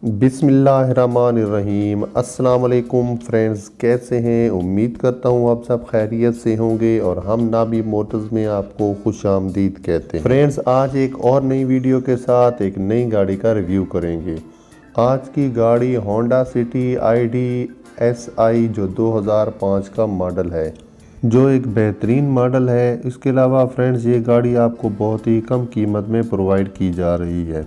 बिस्मिल्लाहिर्रहमानिर्रहीम। अस्सलाम वालेकुम फ्रेंड्स, कैसे हैं? उम्मीद करता हूँ आप सब खैरियत से होंगे और हम नाबी मोटर्स में आपको खुश आमदीद कहते हैं। फ्रेंड्स, आज एक और नई वीडियो के साथ एक नई गाड़ी का रिव्यू करेंगे। आज की गाड़ी होंडा सिटी ID SI जो 2005 का मॉडल है, जो एक बेहतरीन मॉडल है। इसके अलावा फ्रेंड्स, ये गाड़ी आपको बहुत ही कम कीमत में प्रोवाइड की जा रही है।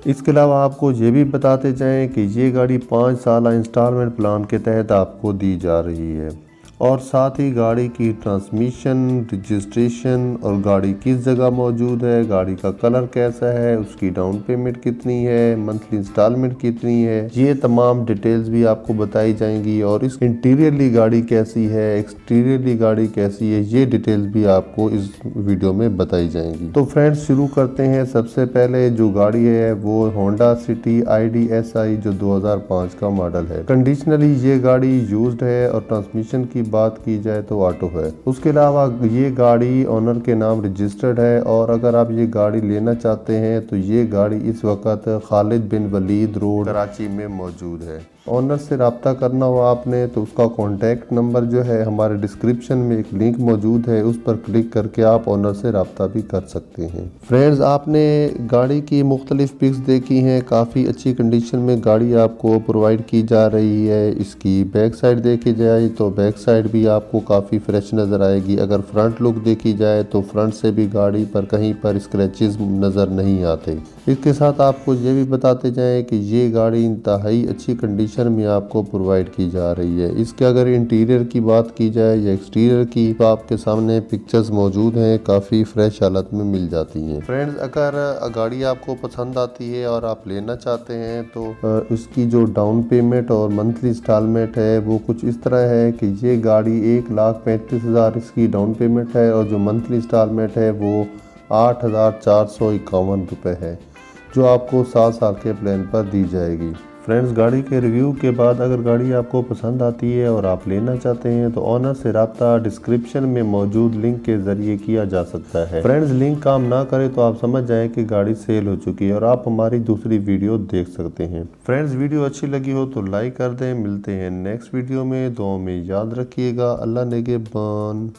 इसके अलावा आपको ये भी बताते जाएं कि ये गाड़ी 5 साल इंस्टॉलमेंट प्लान के तहत आपको दी जा रही है और साथ ही गाड़ी की ट्रांसमिशन, रजिस्ट्रेशन और गाड़ी किस जगह मौजूद है, गाड़ी का कलर कैसा है, उसकी डाउन पेमेंट कितनी है, मंथली इंस्टॉलमेंट कितनी है, ये तमाम डिटेल्स भी आपको बताई जाएंगी। और इस इंटीरियरली गाड़ी कैसी है, एक्सटीरियरली गाड़ी कैसी है, ये डिटेल्स भी आपको इस वीडियो में बताई जाएंगी। तो फ्रेंड्स, शुरू करते हैं। सबसे पहले जो गाड़ी है वो होंडा सिटी ID SI जो 2005 का मॉडल है। कंडीशनली ये गाड़ी यूज्ड है और ट्रांसमिशन की बात की जाए तो ऑटो है। उसके अलावा ये गाड़ी ओनर के नाम रजिस्टर्ड है और अगर आप ये गाड़ी लेना चाहते हैं तो ये गाड़ी इस वक्त खालिद बिन वलीद रोड कराची में मौजूद है। ओनर से रब्ता करना हो आपने तो उसका कॉन्टैक्ट नंबर जो है हमारे डिस्क्रिप्शन में एक लिंक मौजूद है, उस पर क्लिक करके आप ओनर से रब्ता भी कर सकते हैं। फ्रेंड्स, आपने गाड़ी की मुख्तलिफ पिक्स देखी हैं। काफ़ी अच्छी कंडीशन में गाड़ी आपको प्रोवाइड की जा रही है। इसकी बैक साइड देखी जाए तो बैक साइड भी आपको काफ़ी फ्रेश नज़र आएगी। अगर फ्रंट लुक देखी जाए तो फ्रंट से भी गाड़ी पर कहीं पर स्क्रैचेस नज़र नहीं आते। इसके साथ आपको ये भी बताते जाएं कि ये गाड़ी इंतहाई अच्छी कंडीशन में आपको प्रोवाइड की जा रही है। इसके अगर इंटीरियर की बात की जाए या एक्सटीरियर की तो आपके सामने पिक्चर्स मौजूद हैं, काफ़ी फ्रेश हालत में मिल जाती हैं। फ्रेंड्स, अगर गाड़ी आपको पसंद आती है और आप लेना चाहते हैं तो इसकी जो डाउन पेमेंट और मंथली इंस्टॉलमेंट है वो कुछ इस तरह है कि ये गाड़ी 1,35,000 इसकी डाउन पेमेंट है और जो मंथली इंस्टॉलमेंट है वो 8,451 रुपये है, जो आपको 7 साल के प्लान पर दी जाएगी। फ्रेंड्स, गाड़ी के रिव्यू के बाद अगर गाड़ी आपको पसंद आती है और आप लेना चाहते हैं तो ऑनर से रब्ता डिस्क्रिप्शन में मौजूद लिंक के ज़रिए किया जा सकता है। फ्रेंड्स, लिंक काम ना करे तो आप समझ जाएं कि गाड़ी सेल हो चुकी है और आप हमारी दूसरी वीडियो देख सकते हैं। फ्रेंड्स, वीडियो अच्छी लगी हो तो लाइक कर दें। मिलते हैं नेक्स्ट वीडियो में। दुआ में याद रखिएगा। अल्लाह नेगेबान।